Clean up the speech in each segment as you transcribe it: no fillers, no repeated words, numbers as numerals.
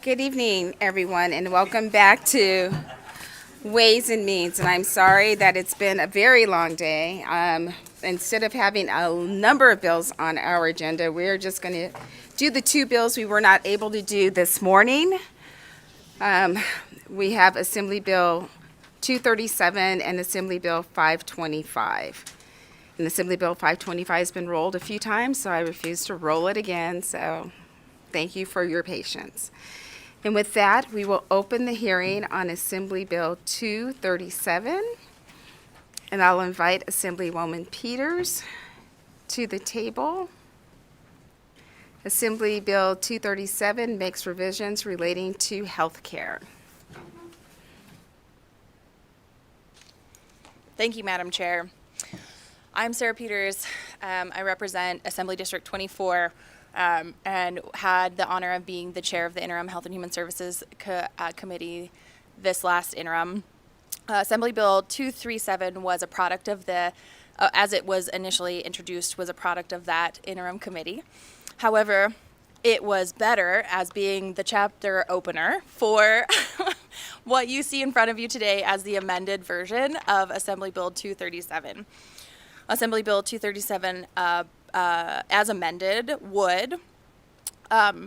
Good evening, everyone, and welcome back to Ways and Means. And I'm sorry that it's been a very long day. Instead of having a number of bills on our agenda, we're just going to do the two bills we were not able to do this morning. We have Assembly Bill 237 and Assembly Bill 525. And Assembly Bill 525 has been rolled a few times, so I refuse to roll it again. So thank you for your patience. And with that, we will open the hearing on Assembly Bill 237. And I'll invite Assemblywoman Peters to the table. Assembly Bill 237 makes revisions relating to health care. Thank you, Madam Chair. I'm Sarah Peters. I represent Assembly District 24 and had the honor of being the chair of the Interim Health and Human Services Committee this last interim. Assembly Bill 237 was a product of as it was initially introduced, was a product of that interim committee. However, it was better as being the chapter opener for what you see in front of you today as the amended version of Assembly Bill 237. Assembly Bill 237, as amended, would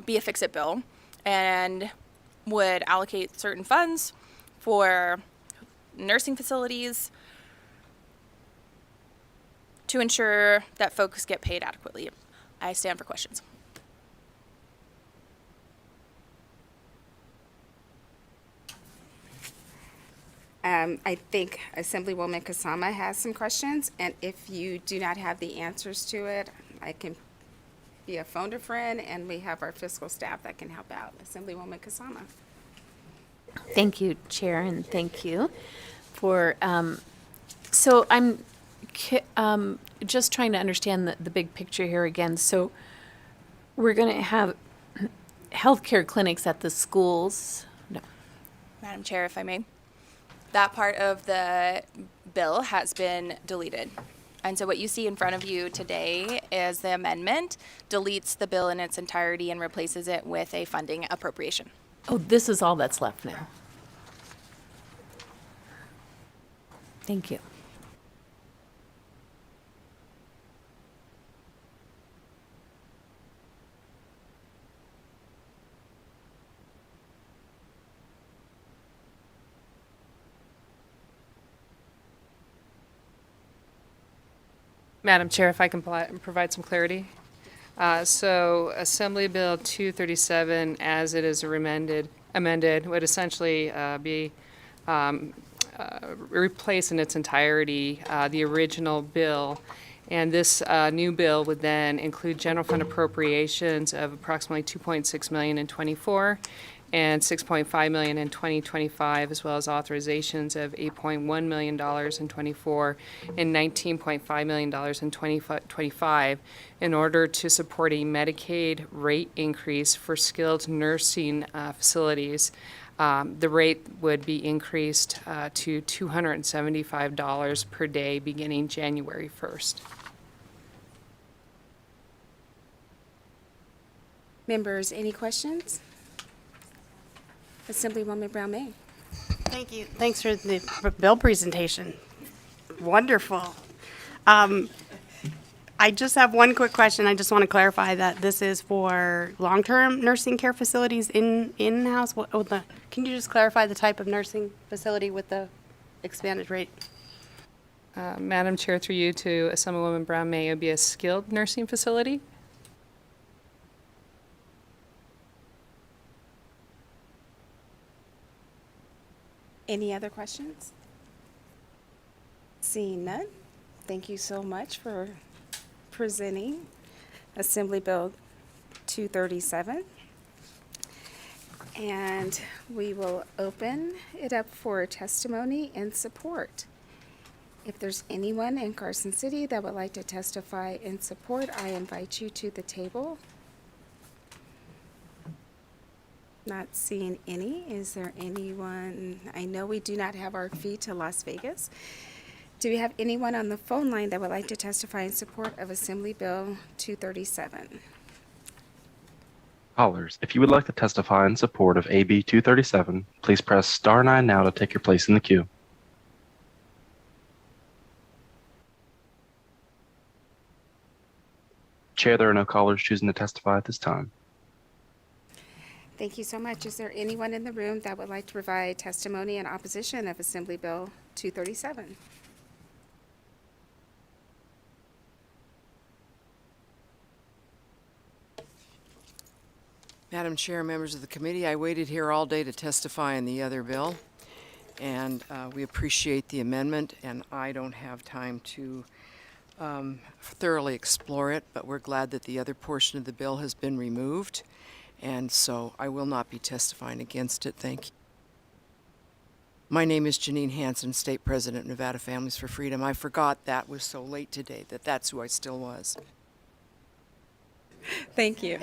be a fix-it bill and would allocate certain funds for nursing facilities to ensure that folks get paid adequately. I stand for questions. I think Assemblywoman Kasama has some questions, and if you do not have the answers to it, I can be a phone a friend, and we have our fiscal staff that can help out. Assemblywoman Kasama. Thank you, Chair, and thank you for, so I'm just trying to understand the big picture here again. So we're going to have healthcare clinics at the schools. No. Madam Chair, if I may. That part of the bill has been deleted. And so what you see in front of you today is the amendment deletes the bill in its entirety and replaces it with a funding appropriation. Oh, this is all that's left now. Thank you. Madam Chair, if I can provide some clarity. So Assembly Bill 237, as it is amended, would essentially be replace in its entirety the original bill. And this new bill would then include general fund appropriations of approximately $2.6 million in '24 and $6.5 million in 2025, as well as authorizations of $8.1 million in '24 and $19.5 million in 2025 in order to support a Medicaid rate increase for skilled nursing facilities. The rate would be increased to $275 per day beginning January 1st. Members, any questions? Assemblywoman Brown-May. Thank you. Thanks for the bill presentation. Wonderful. I just have one quick question. I just want to clarify that this is for long-term nursing care facilities in-house. Can you just clarify the type of nursing facility with the expanded rate? Madam Chair, through you to Assemblywoman Brown-May, it would be a skilled nursing facility. Any other questions? Seeing none, thank you so much for presenting Assembly Bill 237. And we will open it up for testimony and support. If there's anyone in Carson City that would like to testify in support, I invite you to the table. Not seeing any. Is there anyone? I know we do not have our fee to Las Vegas. Do we have anyone on the phone line that would like to testify in support of Assembly Bill 237? Callers, if you would like to testify in support of AB 237, please press star 9 now to take your place in the queue. Chair, there are no callers choosing to testify at this time. Thank you so much. Is there anyone in the room that would like to provide testimony in opposition of Assembly Bill 237? Madam Chair, members of the committee, I waited here all day to testify in the other bill, and we appreciate the amendment, and I don't have time to thoroughly explore it, but we're glad that the other portion of the bill has been removed, and so I will not be testifying against it. Thank you. My name is Janine Hansen, State President of Nevada Families for Freedom. I forgot that was so late today, that's who I still was. Thank you.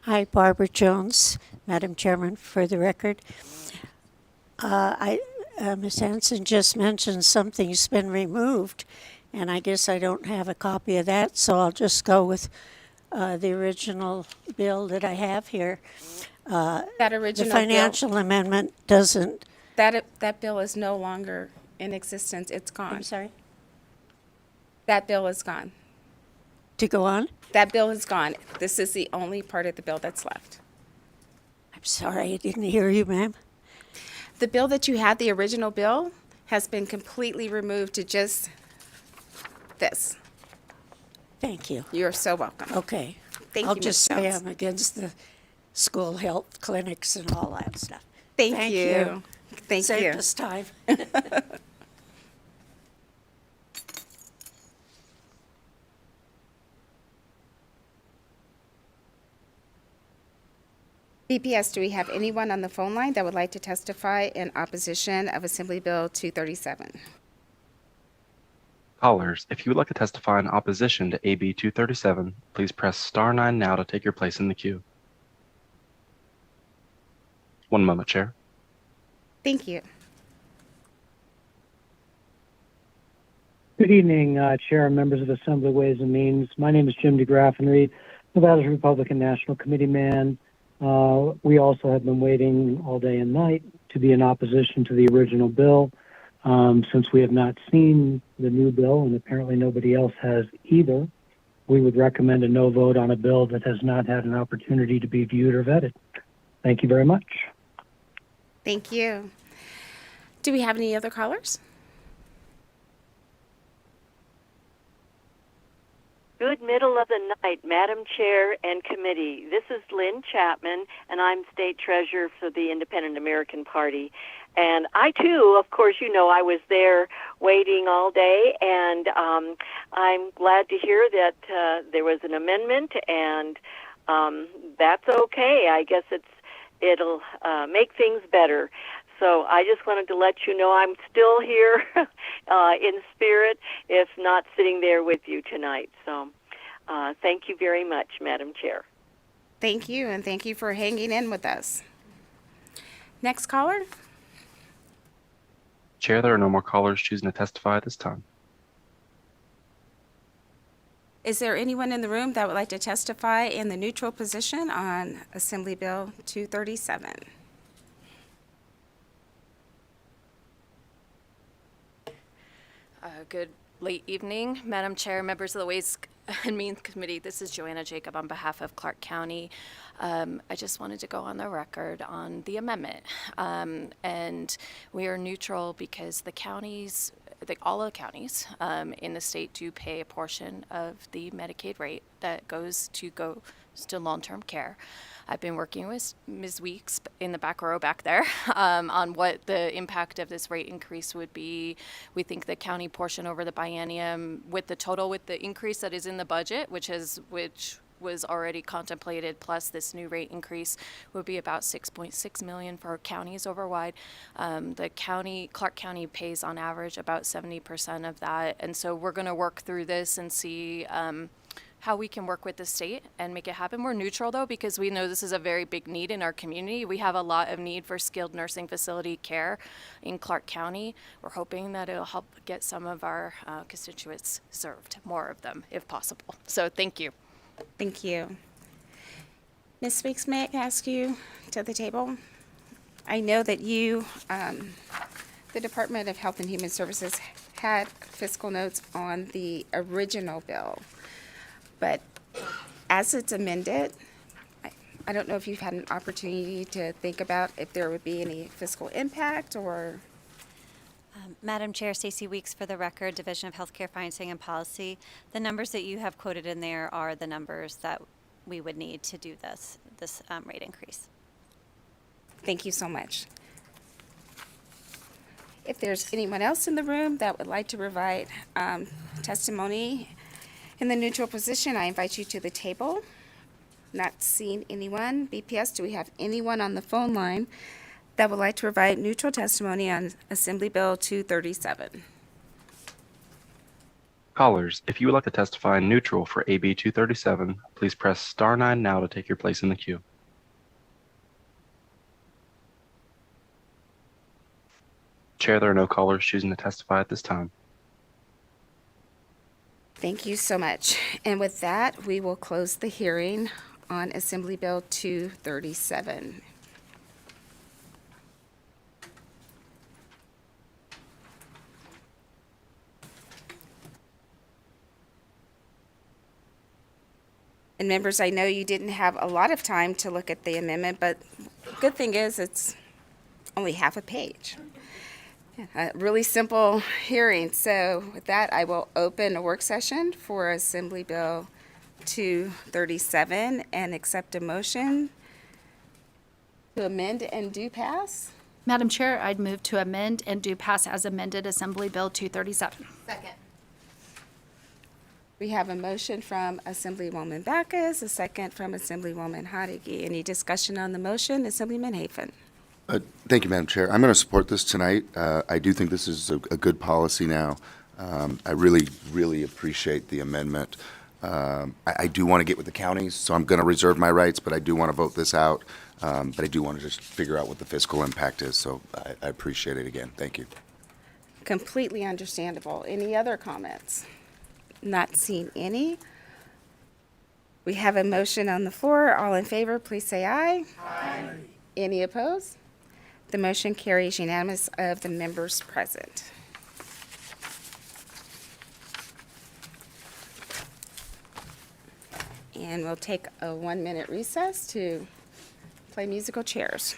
Hi, Barbara Jones, Madam Chairman, for the record. Ms. Hanson just mentioned something's been removed, and I guess I don't have a copy of that, so I'll just go with the original bill that I have here. That original The financial amendment doesn't, that bill is no longer in existence. It's gone. I'm sorry, That bill is gone. to go on? That bill is gone. This is the only part of the bill that's left. I'm sorry, I didn't hear you, ma'am. The bill that you had, the original bill, has been completely removed to just this. Thank you. You're so welcome. Okay. Thank I'll you, just Ms. say Jones. I'm against the school health clinics and all that stuff. Thank you. Thank you. Saved us time. BPS, do we have anyone on the phone line that would like to testify in opposition of Assembly Bill 237? Callers, if you would like to testify in opposition to AB 237, please press star 9 now to take your place in the queue. One moment, Chair. Thank you. Good evening, Chair and members of Assembly Ways and Means. My name is Jim DeGraff and Reed, Nevada's Republican National Committee man. We also have been waiting all day and night to be in opposition to the original bill. Since we have not seen the new bill, and apparently nobody else has either, we would recommend a no vote on a bill that has not had an opportunity to be viewed or vetted. Thank you very much. Thank you. Do we have any other callers? Good middle of the night, Madam Chair and Committee. This is Lynn Chapman, and I'm State Treasurer for the Independent American Party. And I, too, of course, you know, I was there waiting all day, and I'm glad to hear that there was an amendment, and that's okay. I guess it'll make things better. So I just wanted to let you know I'm still here in spirit, if not sitting there with you tonight. So thank you very much, Madam Chair. Thank you, and thank you for hanging in with us. Next caller? Chair, there are no more callers choosing to testify at this time. Is there anyone in the room that would like to testify in the neutral position on Assembly Bill 237? Good late evening, Madam Chair, members of the Ways and Means Committee. This is Joanna Jacob on behalf of Clark County. I just wanted to go on the record on the amendment. And we are neutral because the counties, all of the counties in the state do pay a portion of the Medicaid rate that goes to long-term care. I've been working with Ms. Weeks in the back row back there on what the impact of this rate increase would be. We think the county portion over the biennium with the increase that is in the budget, which was already contemplated, plus this new rate increase, would be about $6.6 million for counties overwide. Clark County pays on average about 70% of that, and so we're going to work through this and see how we can work with the state and make it happen. We're neutral though, because we know this is a very big need in our community. We have a lot of need for skilled nursing facility care in Clark County. We're hoping that it'll help get some of our constituents served, more of them if possible. So thank you. Thank you. Ms. Weeks, may I ask you to the table? I know that you, the Department of Health and Human Services had fiscal notes on the original bill, but as it's amended, I don't know if you've had an opportunity to think about if there would be any fiscal impact or... Madam Chair, Stacy Weeks for the record, Division of Healthcare Financing and Policy. The numbers that you have quoted in there are the numbers that we would need to do this rate increase. Thank you so much. If there's anyone else in the room that would like to provide testimony in the neutral position, I invite you to the table. Not seeing anyone. BPS, do we have anyone on the phone line that would like to provide neutral testimony on Assembly Bill 237? Callers, if you would like to testify neutral for AB 237, please press star 9 now to take your place in the queue. Chair, there are no callers choosing to testify at this time. Thank you so much. And with that, we will close the hearing on Assembly Bill 237. And members, I know you didn't have a lot of time to look at the amendment, but good thing is it's only half a page. A really simple hearing. So with that, I will open a work session for Assembly Bill 237 and accept a motion to amend and do pass. Madam Chair, I'd move to amend and do pass as amended Assembly Bill 237. Second. We have a motion from Assemblywoman Backus, a second from Assemblywoman Hodeggy. Any discussion on the motion? Assemblyman Hafen. Thank you, Madam Chair. I'm going to support this tonight. I do think this is a good policy now. I really appreciate the amendment. I do want to get with the counties, so I'm going to reserve my rights, but I do want to vote this out. But I do want to just figure out what the fiscal impact is, so I appreciate it again. Thank you. Completely understandable. Any other comments? Not seeing any. We have a motion on the floor. All in favor, please say aye. Aye. Any opposed? The motion carries unanimous of the members present. And we'll take a 1-minute recess to play musical chairs.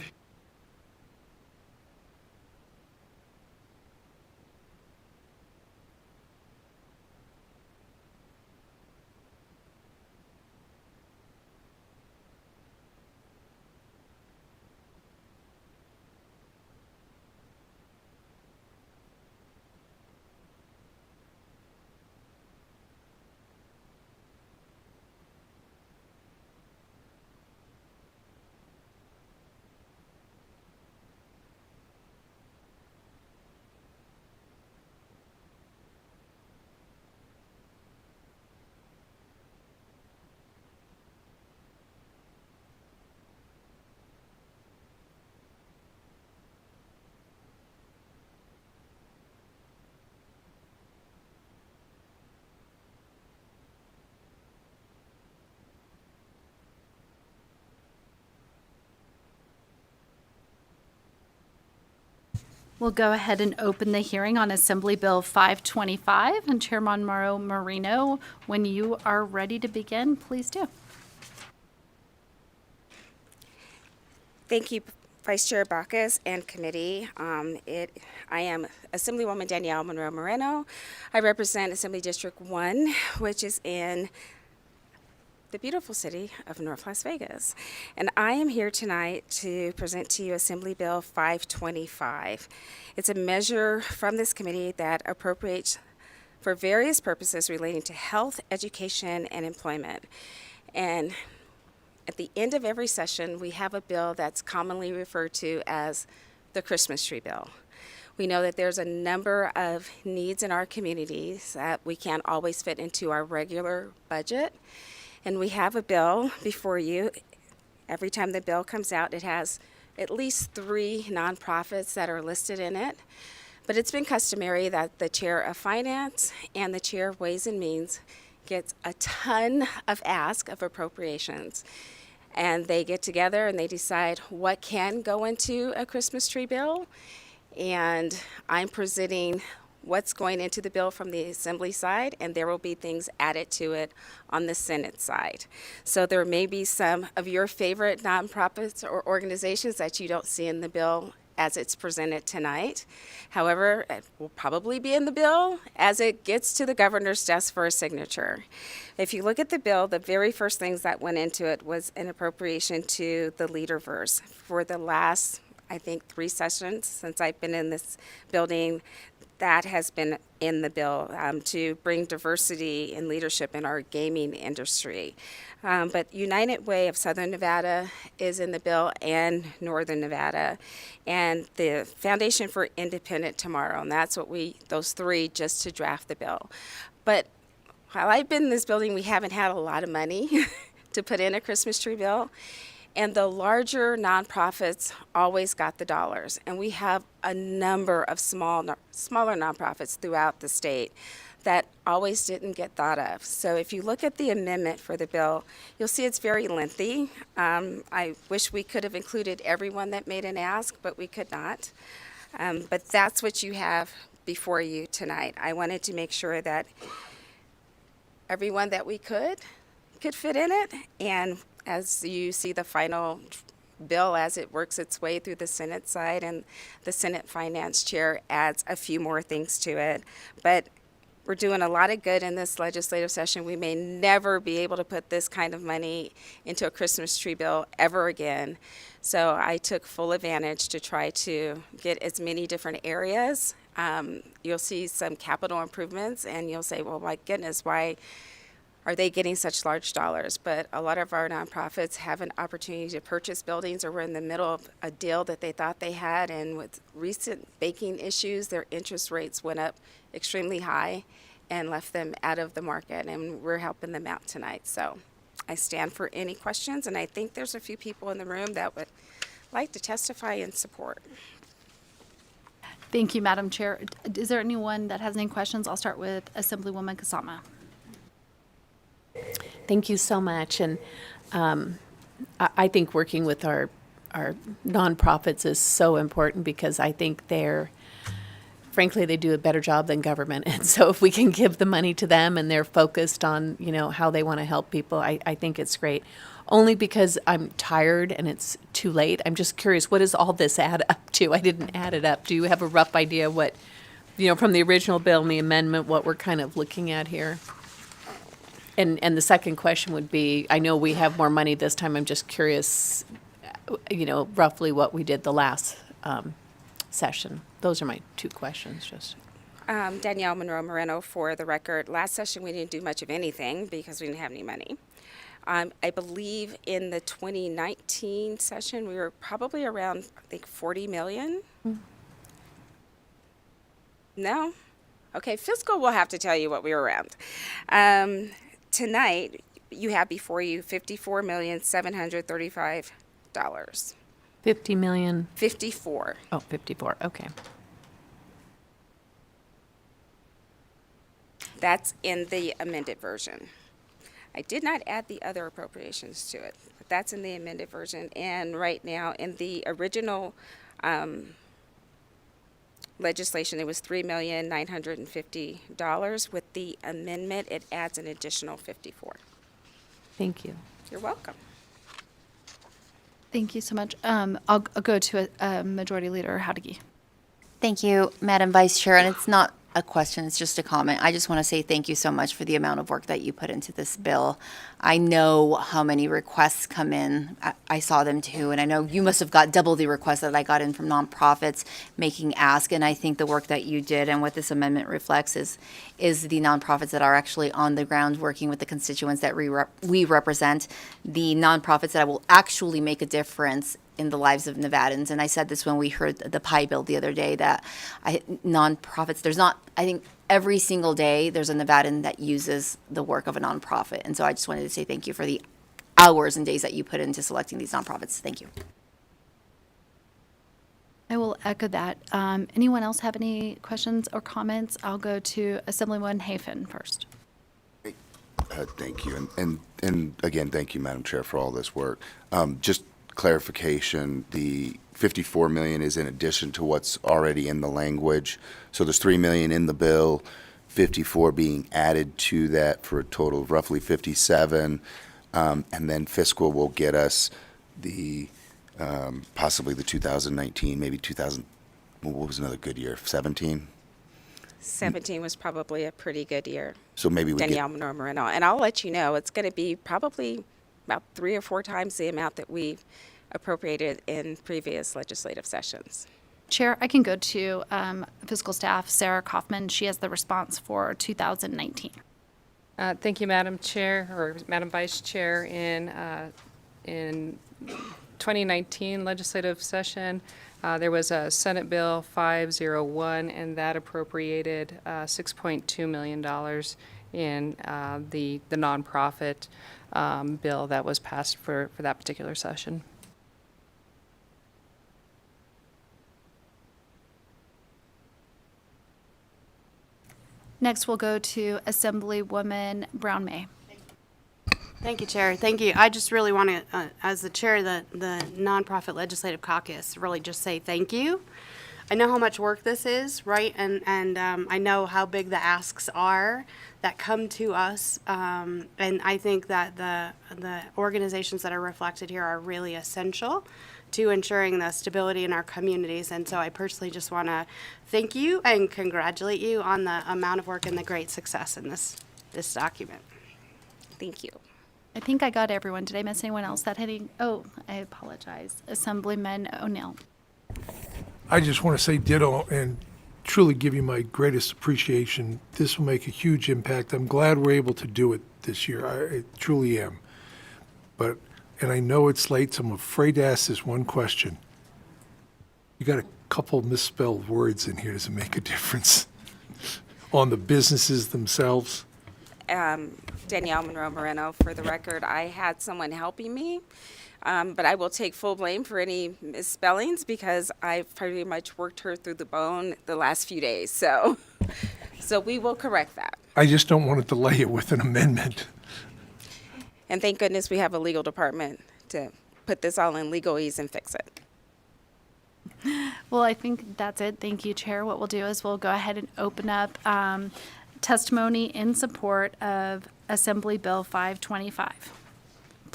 We'll go ahead and open the hearing on Assembly Bill 525. And Chairman Mauro Marino, when you are ready to begin, please do. Thank you, Vice Chair Backus and committee. I am Assemblywoman Danielle Monroe Moreno. I represent Assembly District 1, which is in the beautiful city of North Las Vegas. And I am here tonight to present to you Assembly Bill 525. It's a measure from this committee that appropriates for various purposes relating to health, education, and employment. And at the end of every session, we have a bill that's commonly referred to as the Christmas tree bill. We know that there's a number of needs in our communities that we can't always fit into our regular budget. And we have a bill before you. Every time the bill comes out, it has at least 3 nonprofits that are listed in it. But it's been customary that the chair of finance and the chair of ways and means gets a ton of ask of appropriations. And they get together and they decide what can go into a Christmas tree bill. And I'm presenting what's going into the bill from the Assembly side, and there will be things added to it on the Senate side. So there may be some of your favorite nonprofits or organizations that you don't see in the bill as it's presented tonight. However, it will probably be in the bill as it gets to the governor's desk for a signature. If you look at the bill, the very first things that went into it was an appropriation to the Leaderverse. For the last, I think, 3 sessions since I've been in this building, that has been in the bill to bring diversity and leadership in our gaming industry. But United Way of Southern Nevada is in the bill, and Northern Nevada, and the Foundation for Independent Tomorrow, and that's what those 3 just to draft the bill. But while I've been in this building, we haven't had a lot of money to put in a Christmas tree bill. And the larger nonprofits always got the dollars. And we have a number of smaller nonprofits throughout the state that always didn't get thought of. So if you look at the amendment for the bill, you'll see it's very lengthy. I wish we could have included everyone that made an ask, but we could not. But that's what you have before you tonight. I wanted to make sure that everyone that we could fit in it, and as you see the final bill as it works its way through the Senate side, and the Senate Finance Chair adds a few more things to it. But we're doing a lot of good in this legislative session. We may never be able to put this kind of money into a Christmas tree bill ever again. So I took full advantage to try to get as many different areas. You'll see some capital improvements, and you'll say, well, my goodness, why are they getting such large dollars? But a lot of our nonprofits have an opportunity to purchase buildings, or we're in the middle of a deal that they thought they had, and with recent banking issues, their interest rates went up extremely high and left them out of the market, and we're helping them out tonight. So I stand for any questions, and I think there's a few people in the room that would like to testify in support. Thank you, Madam Chair. Is there anyone that has any questions? I'll start with Assemblywoman Kasama. Thank you so much. And I think working with our nonprofits is so important, because I think frankly, they do a better job than government. And so if we can give the money to them and they're focused on, how they want to help people, I think it's great. Only because I'm tired and it's too late. I'm just curious, what does all this add up to? I didn't add it up. Do you have a rough idea what, from the original bill and the amendment, what we're kind of looking at here? And the second question would be, I know we have more money this time. I'm just curious, roughly what we did the last session. Those are my 2 questions. Just Danielle Monroe Moreno, for the record. Last session, we didn't do much of anything because we didn't have any money. I believe in the 2019 session, we were probably around, I think, 40 million. No? Okay, fiscal will have to tell you what we were around. Tonight, you have before you $54,735. 50 million? 54. Oh, 54, okay. That's in the amended version. I did not add the other appropriations to it, but that's in the amended version. And right now, in the original legislation, it was $3,950,000. With the amendment, it adds an additional 54. Thank you. You're welcome. Thank you so much. I'll go to Majority Leader Howdigi. Thank you, Madam Vice Chair. And it's not a question, it's just a comment. I just want to say thank you so much for the amount of work that you put into this bill. I know how many requests come in. I saw them too, and I know you must have got double the requests that I got in from nonprofits making ask. And I think the work that you did and what this amendment reflects is the nonprofits that are actually on the ground working with the constituents that we represent, the nonprofits that will actually make a difference in the lives of Nevadans. And I said this when we heard the pie bill the other day, that nonprofits, I think every single day there's a Nevadan that uses the work of a nonprofit. And so I just wanted to say thank you for the hours and days that you put into selecting these nonprofits. Thank you. I will echo that. Anyone else have any questions or comments? I'll go to Assemblywoman Hafen first. Thank you. And again, thank you, Madam Chair, for all this work. Just clarification, the 54 million is in addition to what's already in the language. So there's 3 million in the bill, 54 being added to that for a total of roughly 57. And then fiscal will get us the possibly the 2019, maybe 2000, what was another good year, 17? 17 was probably a pretty good year. So maybe we Danielle Moreno. And I'll let you know, it's going to be probably about 3 or 4 times the amount that we've appropriated in previous legislative sessions. Chair, I can go to fiscal staff, Sarah Kaufman. She has the response for 2019. Thank you, Madam Chair, or Madam Vice Chair. In 2019 legislative session, there was a Senate Bill 501, and that appropriated $6.2 million in the nonprofit bill that was passed for that particular session. Next, we'll go to Assemblywoman Brown May. Thank you, Chair. Thank you. I just really want to, as the chair of the Nonprofit Legislative Caucus, really just say thank you. I know how much work this is, right? And I know how big the asks are that come to us. And I think that the organizations that are reflected here are really essential to ensuring the stability in our communities. And so I personally just want to thank you and congratulate you on the amount of work and the great success in this document. Thank you. I think I got everyone. Did I miss anyone else that had any? Oh, I apologize. Assemblyman O'Neill. I just want to say ditto and truly give you my greatest appreciation. This will make a huge impact. I'm glad we're able to do it this year. I truly am. And I know it's late, so I'm afraid to ask this one question. You got a couple misspelled words in here. Does it make a difference on the businesses themselves? Danielle Moreno, for the record, I had someone helping me, but I will take full blame for any misspellings because I've pretty much worked her through the bone the last few days. So we will correct that. I just don't want to delay it with an amendment. And thank goodness we have a legal department to put this all in legalese and fix it. Well, I think that's it. Thank you, Chair. What we'll do is we'll go ahead and open up testimony in support of Assembly Bill 525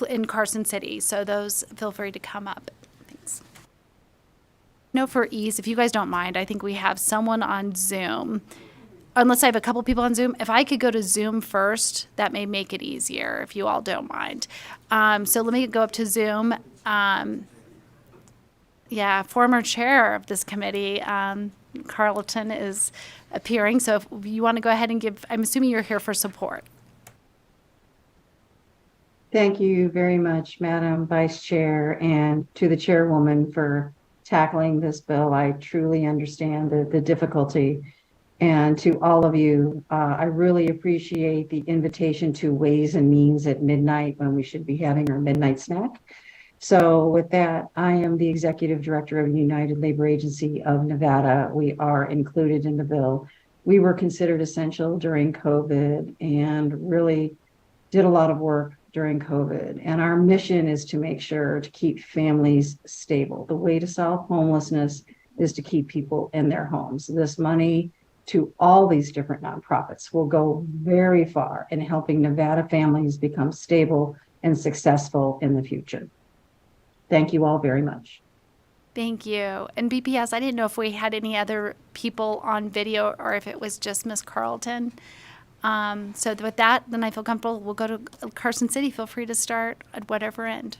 in Carson City. So those, feel free to come up. Thanks. No, for ease, if you guys don't mind, I think we have someone on Zoom. Unless I have a couple people on Zoom, if I could go to Zoom first, that may make it easier, if you all don't mind. So let me go up to Zoom. Former chair of this committee, Carlton, is appearing. So if you want to go ahead and give, I'm assuming you're here for support. Thank you very much, Madam Vice Chair, and to the chairwoman for tackling this bill. I truly understand the difficulty. And to all of you, I really appreciate the invitation to Ways and Means at midnight when we should be having our midnight snack. So with that, I am the Executive Director of the United Labor Agency of Nevada. We are included in the bill. We were considered essential during COVID and really did a lot of work during COVID. And our mission is to make sure to keep families stable. The way to solve homelessness is to keep people in their homes. This money to all these different nonprofits will go very far in helping Nevada families become stable and successful in the future. Thank you all very much. Thank you. And BPS, I didn't know if we had any other people on video or if it was just Ms. Carlton. So with that, then I feel comfortable. We'll go to Carson City. Feel free to start at whatever end.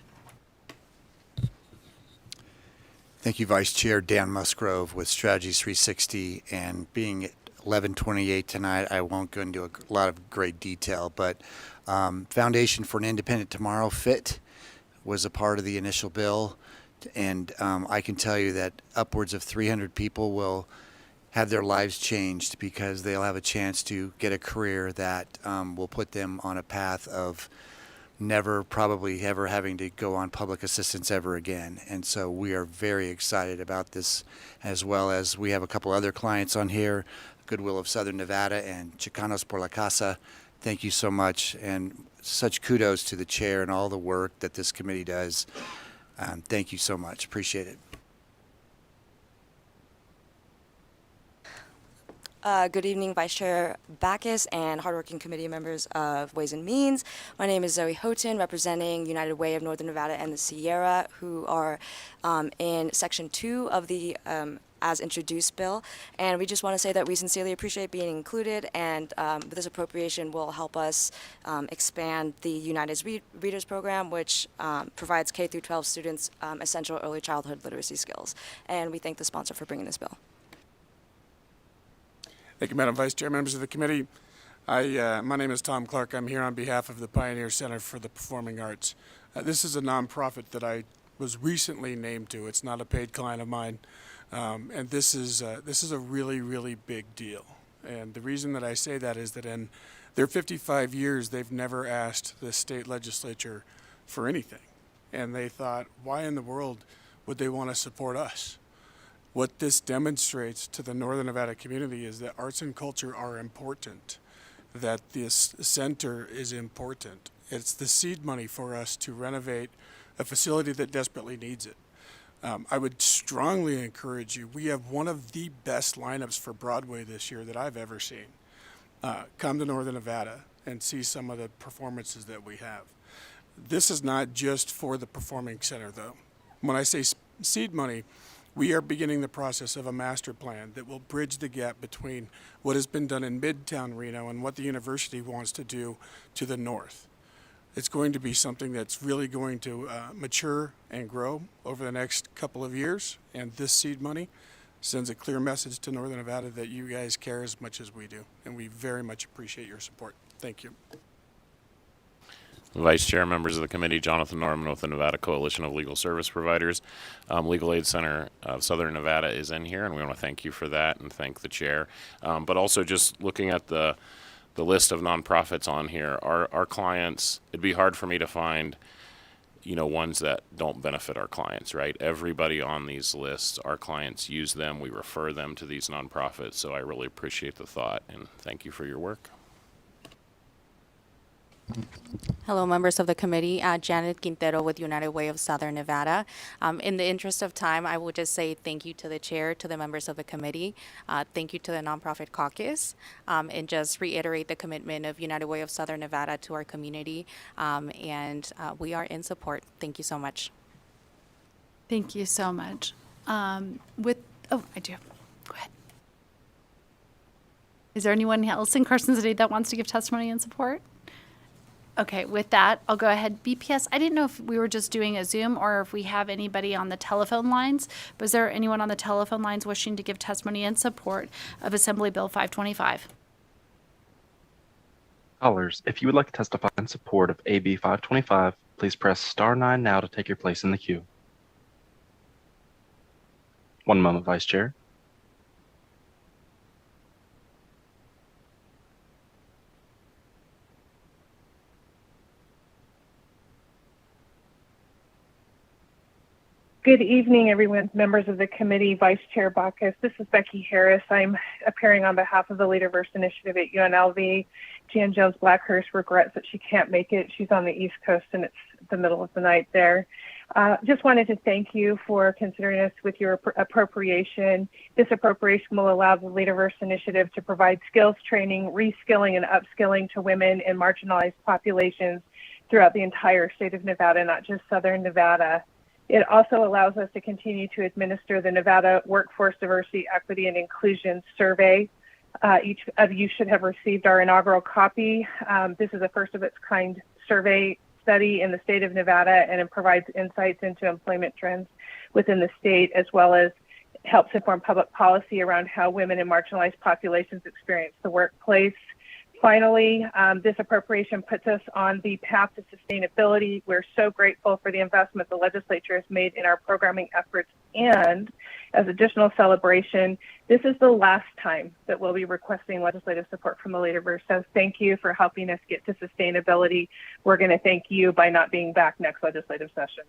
Thank you, Vice Chair Dan Musgrove with Strategies 360. And being at 11:28 tonight, I won't go into a lot of great detail, but Foundation for an Independent Tomorrow, FIT, was a part of the initial bill And I can tell you that upwards of 300 people will have their lives changed because they'll have a chance to get a career that will put them on a path of never probably ever having to go on public assistance ever again. And so we are very excited about this, as well as we have a couple other clients on here, Goodwill of Southern Nevada and Chicanos por la Casa. Thank you so much, and such kudos to the chair and all the work that this committee does. Thank you so much. Appreciate it. Good evening, Vice Chair Backus and hardworking committee members of Ways and Means. My name is Zoe Houghton, representing United Way of Northern Nevada and the Sierra, who are in Section 2 of the as introduced bill. And we just want to say that we sincerely appreciate being included, and this appropriation will help us expand the United's Readers Program, which provides K through 12 students essential early childhood literacy skills. And we thank the sponsor for bringing this bill. Thank you, Madam Vice Chair, members of the committee. My name is Tom Clark. I'm here on behalf of the Pioneer Center for the Performing Arts. This is a nonprofit that I was recently named to. It's not a paid client of mine, and this is a really, really big deal. And the reason that I say that is that in their 55 years, they've never asked the state legislature for anything, and they thought, why in the world would they want to support us? What this demonstrates to the Northern Nevada community is that arts and culture are important, that this center is important. It's the seed money for us to renovate a facility that desperately needs it. I would strongly encourage you. We have one of the best lineups for Broadway this year that I've ever seen. Come to Northern Nevada and see some of the performances that we have. This is not just for the Performing Center, though. When I say seed money, we are beginning the process of a master plan that will bridge the gap between what has been done in Midtown Reno and what the university wants to do to the north. It's going to be something that's really going to mature and grow over the next couple of years, and this seed money sends a clear message to Northern Nevada that you guys care as much as we do, and we very much appreciate your support. Thank you. Vice Chair, members of the committee, Jonathan Norman with the Nevada Coalition of Legal Service Providers. Legal Aid Center of Southern Nevada is in here, and we want to thank you for that and thank the chair. But also just looking at the list of nonprofits on here, our clients, it'd be hard for me to find, ones that don't benefit our clients, right? Everybody on these lists, our clients use them. We refer them to these nonprofits, so I really appreciate the thought, and thank you for your work. Hello, members of the committee. Janet Quintero with United Way of Southern Nevada. In the interest of time, I will just say thank you to the chair, to the members of the committee. Thank you to the nonprofit caucus, and just reiterate the commitment of United Way of Southern Nevada to our community. We are in support. Thank you so much. Thank you so much. I do. Go ahead. Is there anyone else in Carson City that wants to give testimony in support? Okay, with that, I'll go ahead. BPS, I didn't know if we were just doing a Zoom or if we have anybody on the telephone lines, but is there anyone on the telephone lines wishing to give testimony in support of Assembly Bill 525? Callers, if you would like to testify in support of AB 525, please press star 9 now to take your place in the queue. One moment, Vice Chair. Good evening, everyone, members of the committee, Vice Chair Backus. This is Becky Harris. I'm appearing on behalf of the Leaderverse Initiative at UNLV. Jan Jones Blackhurst regrets that she can't make it. She's on the East Coast and it's the middle of the night there. Just wanted to thank you for considering us with your appropriation. This appropriation will allow the Leaderverse Initiative to provide skills training, reskilling, and upskilling to women in marginalized populations throughout the entire state of Nevada, not just Southern Nevada. It also allows us to continue to administer the Nevada Workforce Diversity, Equity, and Inclusion Survey. Each of you should have received our inaugural copy. This is a first of its kind survey study in the state of Nevada, and it provides insights into employment trends within the state, as well as helps inform public policy around how women in marginalized populations experience the workplace. Finally, this appropriation puts us on the path to sustainability. We're so grateful for the investment the legislature has made in our programming efforts. And as additional celebration, this is the last time that we'll be requesting legislative support from the Leaderverse. So thank you for helping us get to sustainability. We're going to thank you by not being back next legislative session.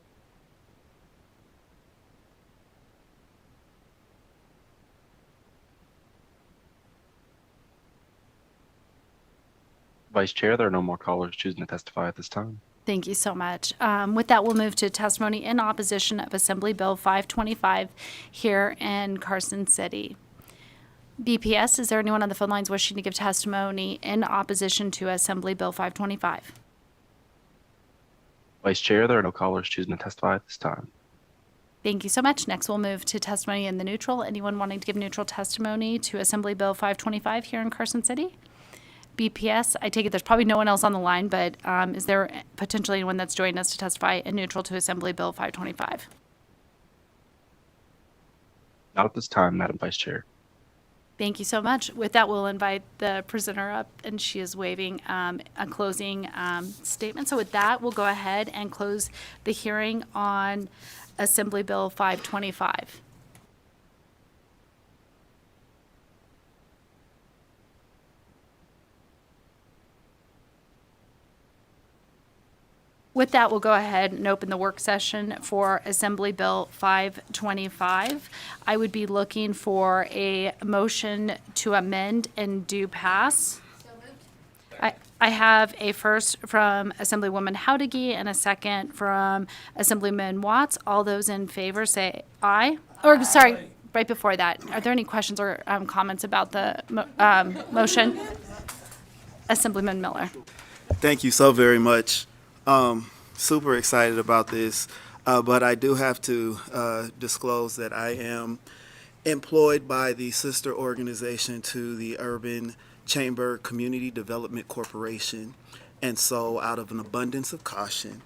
Vice Chair, there are no more callers choosing to testify at this time. Thank you so much. With that, we'll move to testimony in opposition of Assembly Bill 525 here in Carson City. BPS, is there anyone on the phone lines wishing to give testimony in opposition to Assembly Bill 525? Vice Chair, there are no callers choosing to testify at this time. Thank you so much. Next, we'll move to testimony in the neutral. Anyone wanting to give neutral testimony to Assembly Bill 525 here in Carson City? BPS, I take it there's probably no one else on the line, but is there potentially anyone that's joining us to testify in neutral to Assembly Bill 525? Not at this time, Madam Vice Chair. Thank you so much. With that, we'll invite the presenter up, and she is waiving a closing statement. So with that, we'll go ahead and close the hearing on Assembly Bill 525. With that, we'll go ahead and open the work session for Assembly Bill 525. I would be looking for a motion to amend and do pass. I have a first from Assemblywoman Howdigi and a second from Assemblyman Watts. All those in favor say aye. Or, sorry, right before that, are there any questions or comments about the motion? Assemblyman Miller. Thank you so very much. Super excited about this, but I do have to disclose that I am employed by the sister organization to the Urban Chamber Community Development Corporation, and so out of an abundance of caution,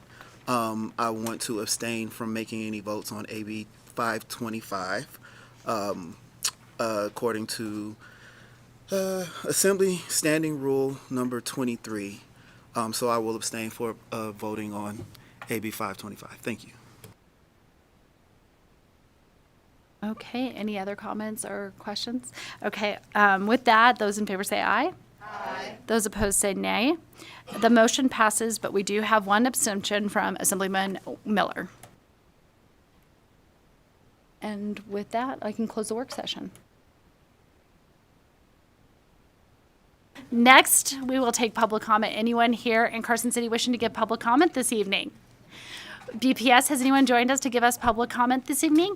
I want to abstain from making any votes on AB 525 according to Assembly Standing Rule number 23. So I will abstain for voting on AB 525. Thank you. Okay, any other comments or questions? Okay, with that, those in favor say aye. Aye. Those opposed say nay. The motion passes, but we do have one abstention from Assemblyman Miller. And with that, I can close the work session. Next, we will take public comment. Anyone here in Carson City wishing to give public comment this evening? BPS, has anyone joined us to give us public comment this evening?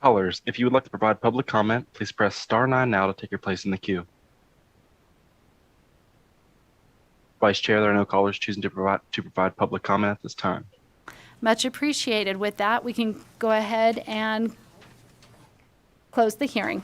Callers, if you would like to provide public comment, please press star 9 now to take your place in the queue. Vice Chair, there are no callers choosing to provide public comment at this time. Much appreciated. With that, we can go ahead and close the hearing.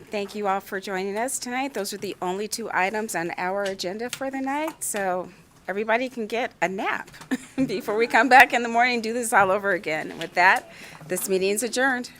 Thank you all for joining us tonight. Those are the only two items on our agenda for the night, so everybody can get a nap before we come back in the morning and do this all over again. With that, this meeting is adjourned.